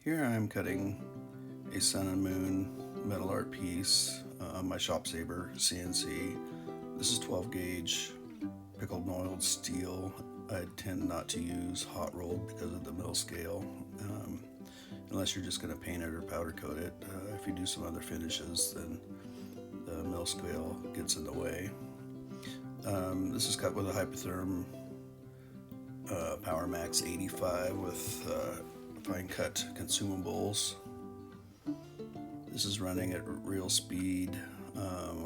Here I am cutting a sun and moon metal art piece on my Shopsabre CNC. This is 12 gauge pickled and oiled steel. I tend not to use hot rolled because of the mill scale, unless you're just going to paint it or powder coat it. If you do some other finishes, then the mill scale gets in the way. This is cut with a Hypertherm Power Max 85 with fine cut consumables. This is running at real speed.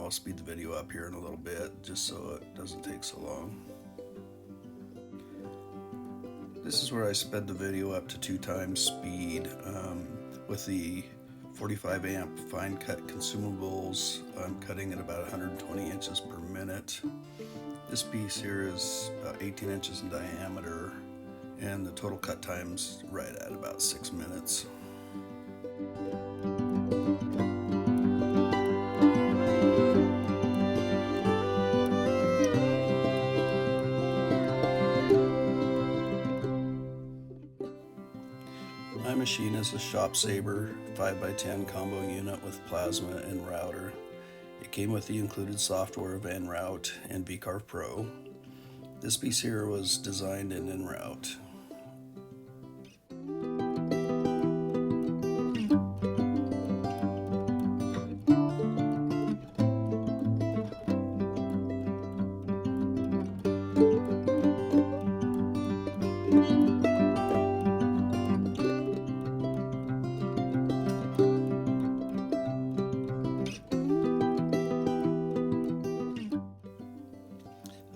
I'll speed the video up here in a little bit just so it doesn't take so long. This is where I sped the video up to 2 times speed. With the 45 amp fine cut consumables, I'm cutting at about 120 inches per minute. This piece here is about 18 inches in diameter, and the total cut time's right at about 6 minutes. My machine is a Shopsabre 5x10 combo unit with plasma and router. It came with the included software of EnRoute and VCarve Pro. This piece here was designed in EnRoute.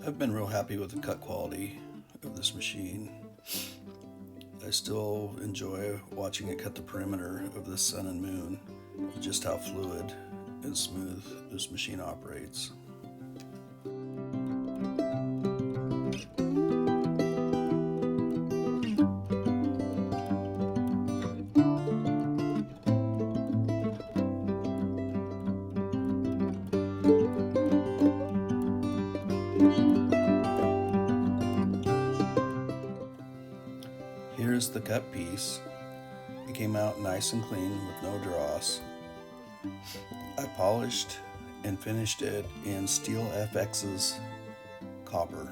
I've been real happy with the cut quality of this machine. I still enjoy watching it cut the perimeter of the sun and moon, just how fluid and smooth this machine operates. Here's the cut piece. It came out nice and clean with no dross. I polished and finished it in Steel FX's copper.